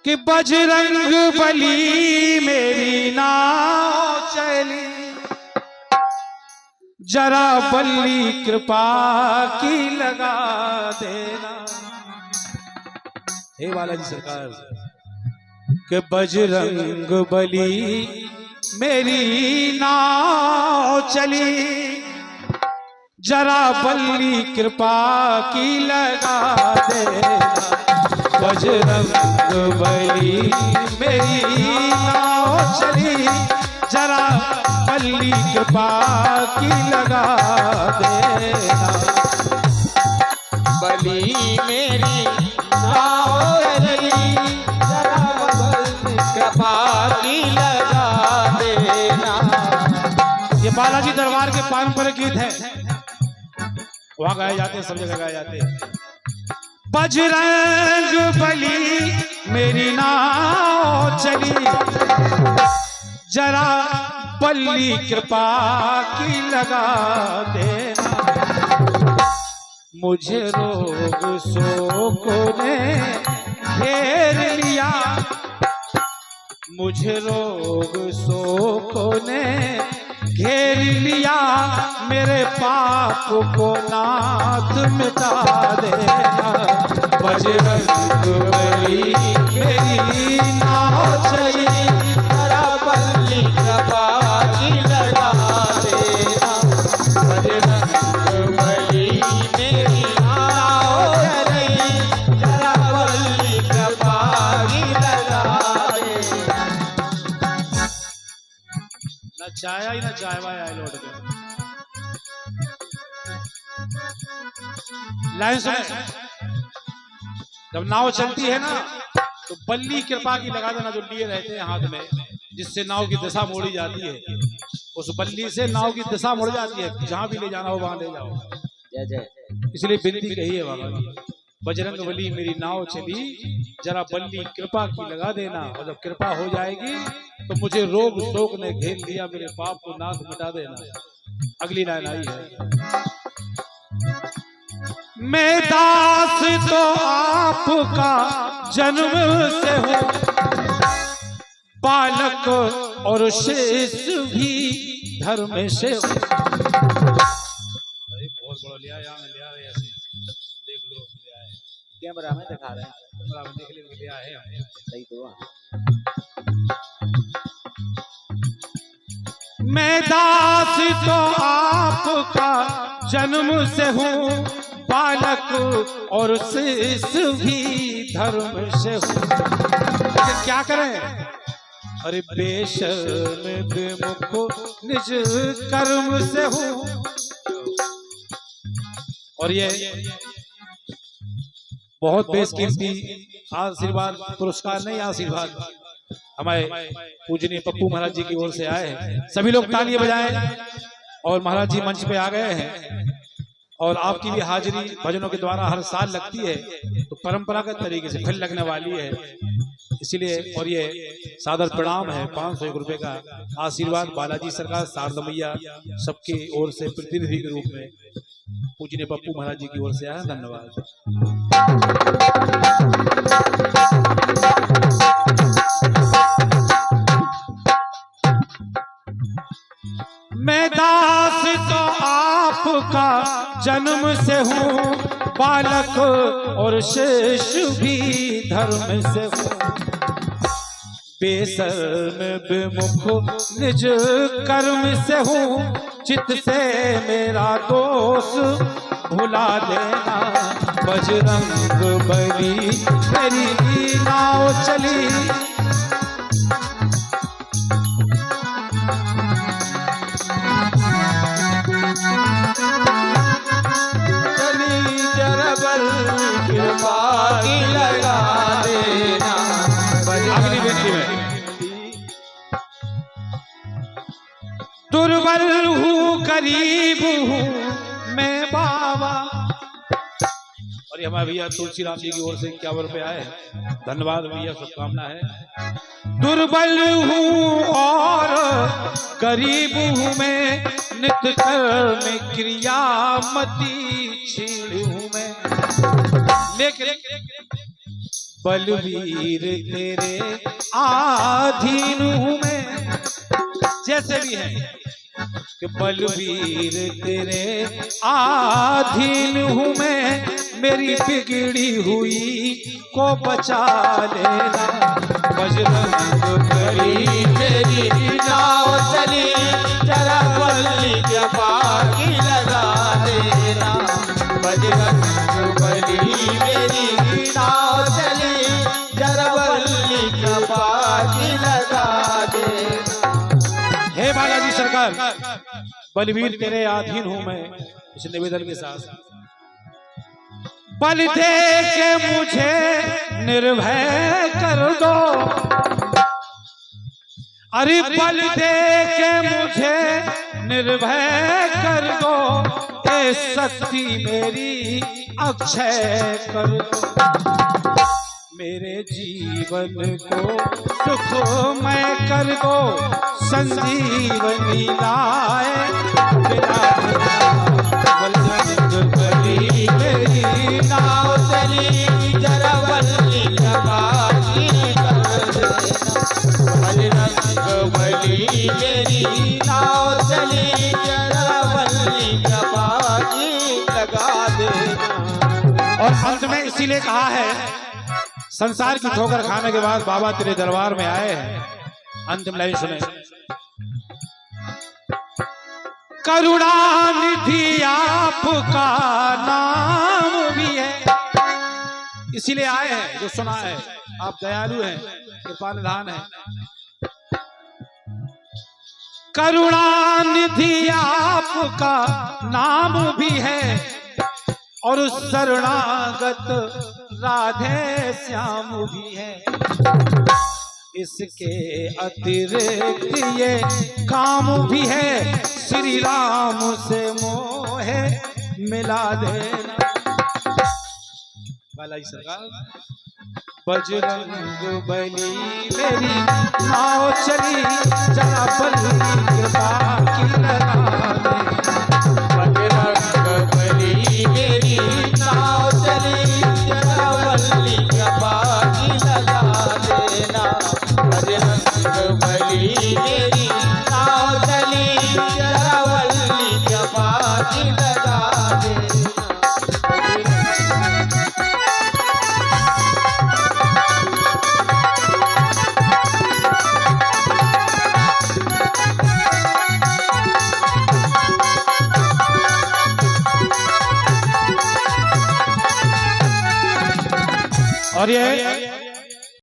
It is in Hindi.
कि बजरंग बली मेरी नाव चली, जरा बल्ली कृपा की लगा देना। हे बालाजी सरकार कि बजरंग बली मेरी नाव चली, जरा बल्ली कृपा की लगा देना। बजरंग बली मेरी नाव चली, जरा बल्ली कृपा की लगा देना। बली मेरी नाव चली, जरा बल्ली कृपा की लगा देना। ये बालाजी दरबार के पारंपरिक गीत है, वहां गाए जाते हैं, सब जगह गाए जाते हैं। बजरंग बली मेरी नाव चली, जरा बल्ली कृपा की लगा देना। मुझे रोग शोक ने घेर लिया, मुझे रोग शोक ने घेर लिया, मेरे पाप को नाथ मिटा देना। बजरंग बली मेरी नाव चली, जरा बल्ली कृपा की लगा देना। बजरंग बली मेरी नाव चली, जरा बल्ली कृपा की लगा देना। न चाया ही न चाहवा आए लौट के। लाइन सुने, जब नाव चलती है ना तो बल्ली कृपा की लगा देना, जो लिए रहते हैं हाथ में, जिससे नाव की दिशा मोड़ी जाती है, उस बल्ली से नाव की दिशा मुड़ जाती है, जहां भी ले जाना हो वहां ले जाओ। जय जय। इसलिए विनती कही है बाबा की, बजरंग बली मेरी नाव चली, जरा बल्ली कृपा की लगा देना। और जब कृपा हो जाएगी तो मुझे रोग शोक ने घेर लिया, मेरे पाप को नाथ मिटा देना। अगली लाइन आई है, मैं दास तो आपका जन्म से हूँ, बालक और शेष भी धर्म से हूँ। अरे बहुत बड़ा लिया, यहाँ में लिया है, ऐसे देख लो, लिया है, कैमरा में दिखा रहे हैं, कैमरा में देख ले, लिया है सही तो। मैं दास तो आपका जन्म से हूँ, बालक और शेष भी धर्म से हूँ। लेकिन क्या करें, अरे बेशर्म विमुख निज कर्म से हूँ। और ये बहुत बेशकीमती आशीर्वाद, पुरस्कार नहीं आशीर्वाद, हमारे पूजनीय पप्पू महाराज जी की ओर से आए हैं। सभी लोग तालियां बजाएं, और महाराज जी मंच पे आ गए हैं। और आपकी भी हाजिरी भजनों के द्वारा हर साल लगती है, तो परंपरागत तरीके से फिर लगने वाली है, इसलिए। और ये सादर प्रणाम है, 501 रुपए का आशीर्वाद बालाजी सरकार, शारदा मैया सबकी ओर से प्रतिनिधि के रूप में पूजनीय पप्पू महाराज जी की ओर से आया। धन्यवाद। मैं दास तो आपका जन्म से हूँ, बालक और शेष भी धर्म से हूँ। बेशर्म विमुख निज कर्म से हूँ, चित्त से मेरा दोष भुला देना। बजरंग बली मेरी नाव चली, कृपा की लगा देना। अगली बेटी में, दुर्बल हूँ गरीब हूँ मैं बाबा। और ये हमारे भैया तुलसीराम जी की ओर से 51 रुपए आए हैं। धन्यवाद भैया, शुभकामना है। दुर्बल हूँ और गरीब हूँ मैं, नित्य कर्म क्रिया मति क्षीण हूँ मैं। लेकिन बलवीर तेरे आधीन हूँ मैं, जैसे भी है कि बलवीर तेरे आधीन हूँ मैं, मेरी बिगड़ी हुई को बचा लेना। बजरंग बली मेरी नाव चली जरा बल्ली की लगा देना। बजरंग बली मेरी नाव चली जरा बल्ली की लगा देना। हे बालाजी सरकार, बलवीर तेरे अधीन हूं मैं, इस निवेदन के साथ बल दे के मुझे निर्भय कर दो, अरे बल दे के मुझे निर्भय कर दो, ए शक्ति मेरी अक्षय कर दो। मेरे जीवन को सुखमय कर दो, संजीवनी लाए बलवंत बली मेरी नाव चली जरा बल्ली की कर देना। बजरंग बली मेरी नाव चली जरा बल्ली की लगा देना। और अंत में इसीलिए कहा है, संसार की ठोकर खाने के बाद बाबा तेरे दरबार में आए हैं। अंतिम लाइन सुने। करुणानिधि आपका नाम भी है, इसीलिए आए हैं। जो सुना है, आप दयालु हैं, कृपानिधान हैं। करुणानिधि आपका नाम भी है, और शरणागत राधे श्याम भी है। इसके अतिरिक्त ये काम भी है, श्री राम से मोहे मिला देना। बालाजी सरकार, बजरंग बली मेरी नाव चली जरा बली कृपा की लगा दे। बजरंग बली मेरी नाव चली जरा बल्ली की लगा देना। बजरंग बली मेरी नाव चली जरा बल्ली की लगा देना। और ये